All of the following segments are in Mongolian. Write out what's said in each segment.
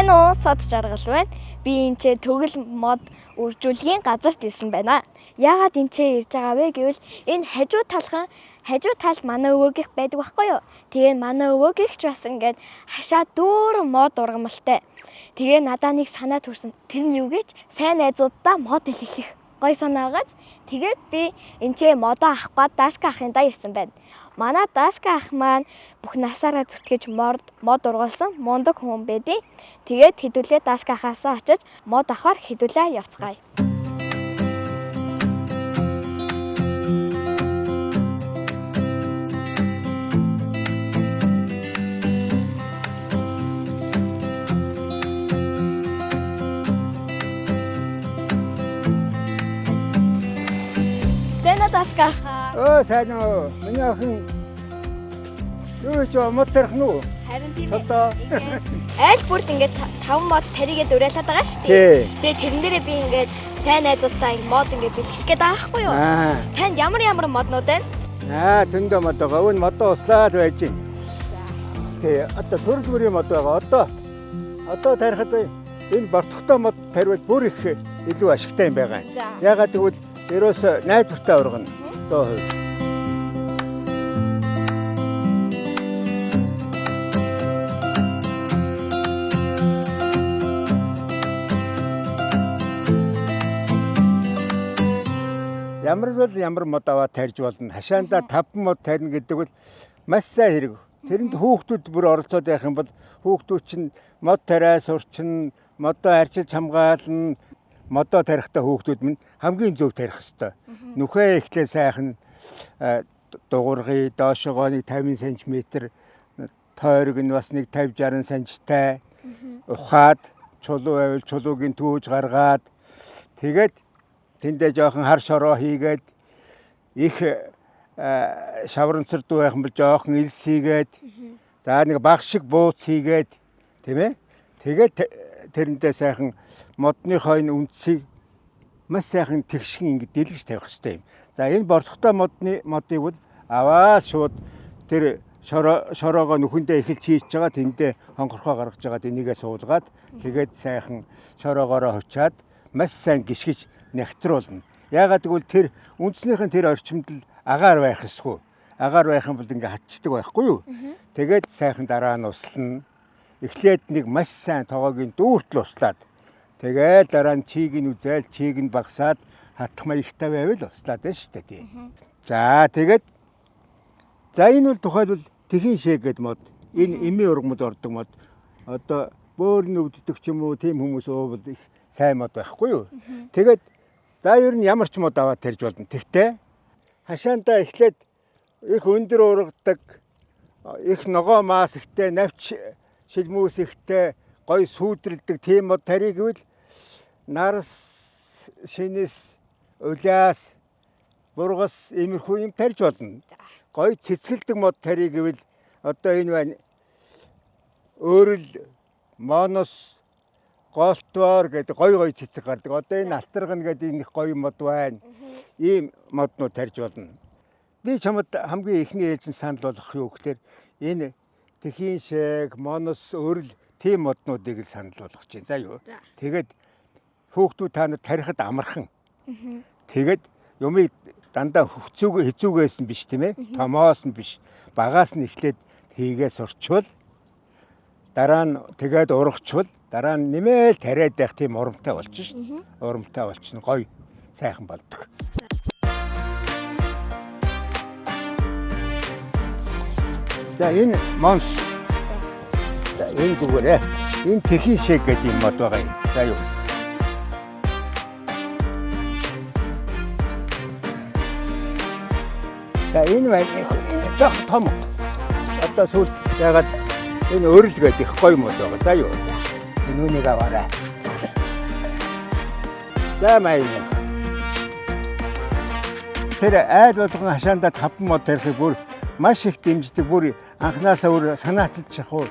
Сайн уу? Сод жаргал байна. Би энэ ч төгөл мод үржүүлгийн газарт ирсэн байна. Яагаад энэ ч ирж байгаа вэ гэвэл энэ хажуу талд манай өвөөгийнх байдаг байхгүй юу? Тэгээ манай өвөөгийнх ч бас ингээд хашаа дүүрэн мод ургамалтай. Тэгээ надаа нэг санаа төрсөн. Тэр нь юу гэж сайн найзуудаа мод илэхлэх гой санаагаад тэгээд би энэ ч модоо авах гээд даашка ахын да ирсэн байна. Манай даашка ах маань бүх насаараа зүтгэж мод ургуулсан мундаг хүн байдیں۔ Тэгээд хэдүүлээ даашка ахаасаа очиж мод авахар хэдүүлээ явцгаая. Даашка өө сайн уу. Миний охин юу ч мод тарих нь. харин тийм ээ. Айл бүрд ингээд 5 мод таригээд уриалаад байгаа шүү дээ. Тэгээ тэрэн дээрээ би ингээд сайн найзуудтай мод ингээд бэлтгэх гээд байгаа байхгүй юу? Танд ямар моднууд байна? Зөндөө мод байгаа. Өвн модоо услаад байж гин. Тэгээ одоо төрөл бүрийн мод байгаа. Одоо тарихад энэ бортохтой мод таривал бүр их илүү ашигтай юм байгаа. Ягаад гэвэл ерөөс найдвартай ургана 100%. Ямар мод аваад тарьж болно. Хашаандаа 5 мод тарина гэдэг бол маш сайн хэрэг. Тэрэнд хүүхдүүд бүр оролцоод байх юм бол хүүхдүүд чинь мод тариа сурчин, модоо арчилж хамгаална. Модоо тарихтаа хүүхдүүд минь хамгийн зөв тарих ёстой. Нүхээ ихлээ сайхан дугуйргий доошогоо нэг 50 см, тойрог нь бас нэг 50-60 см-тай ухаад чулуу байвал чулуугийн түүж гаргаад тэгээд тэндээ жоохон хар шороо хийгээд их шавранцар дүү байх юм бол жоохон илс хийгээд за нэг баг шиг бууц хийгээд тийм ээ. Тэгээд тэрэндээ сайхан модныхоо энэ үндсийг маш сайхан тэгшин ингэ дэлгэж тавих хэрэгтэй юм. За энэ бортохтой модыг бол аваад шууд тэр шороогоо нүхэндээ эхэлж хийж байгаа тэндээ хонгорхоо гаргаж байгаа энийгээ суулгаад тэгээд сайхан шороогоороо хочаад маш сайн гიშгэж нягтруулна. Яагаад гэвэл тэр үндснийхэн тэр орчимд л агаар байх ёсгүй. Агаар байх юм бол ингэ хатчдаг байхгүй юу? Тэгээд сайхан дараа нь услана. Эхлээд нэг маш сайн тоогоогийн дүүртэл услаад тэгээд дараа нь чийг нь үзэл чийг нь багсаад хатах маягтай байвал услаад байна шүү дээ. За тэгээд энэ бол тухайлбал тэхийн шээг гэдэг мод. Энэ эмийн ургамад ордог мод. Одоо бөөрн өвддөг ч юм уу тийм хүмүүс уувал их сайн мод байхгүй юу? Тэгээд за ер нь ямар ч мод аваад тарьж болно. Тэгтээ хашаандаа эхлээд их өндөр ургадаг, их ногоо маас ихтэй, навч шилмүүс ихтэй, гой сүйдрэлдэг тийм мод тарих гэвэл нарс, шинэс, улаас, бургас иймэрхүү юм тарьж болно. Гой цэцгэлдэг мод тарих гэвэл одоо энэ байна. Өөрөл, монос, голтвор гэдэг гой цэцэг гардаг. Одоо энэ алтарган гэдэг нэг гой мод байна. Ийм моднууд тарьж болно. Би чамд хамгийн ихний ээлжин санал болгох юу гэхээр энэ тэхийн шээг, монос, өрл тийм моднуудыг л санал болгож байна. За юу. Тэгээд хүүхдүүд та нар тарихад амархан. Тэгээд юмыг дандаа хэцүүгээс нь биш тийм ээ. Томоос нь биш. Багаас нь эхлээд хийгээ сурчвал дараа нь тэгээд ургачвал дараа нь нэмээд тариад байх тийм урамтай болчихно. Урамтай болчихно. Гоё сайхан болдог. За энэ монс. За энэ зүгээрээ энэ тэхийн шээг гэдэг юм мод байгаа юм. За юу. За энэ жоох том. Одоо сүүл ягаад энэ өрл гэдэг их гоё мод байгаа. За юу. Энэ үнийг аваарай. За маяг. Тэр айл болгон хашаандаа 5 мод тарихыг бүр маш их дэмждэг. Бүр анхнаасаа өөр санаачилж шахуу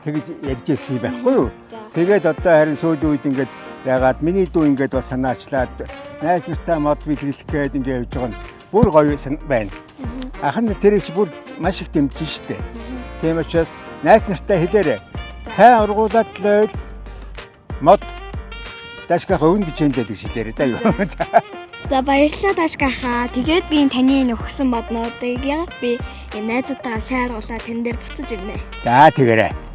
тэгж ярьж ирсэн байхгүй юу? Тэгээд одоо харин сүүлийн үед ингээд ягаад миний дүү ингээд бас санаачлаад найз нартай мод бэлгэлэх гээд ингээд явж байгаа нь бүр гоё байна. Ахын тэр их бүр маш их дэмжиж штэ. Тийм учраас найз нартай хэлээрэй. Сайн ургуулад л мод Дашкахаа өгнө гэж энэ гэдэг шийдээрээ за юу. За баярлалаа Дашкахаа. Тэгээд би таны энэ өгсөн моднуудыг яг би найзуудтайгаа сайруулаад тэн дээр буцаж өгнө. За тэгээрэй.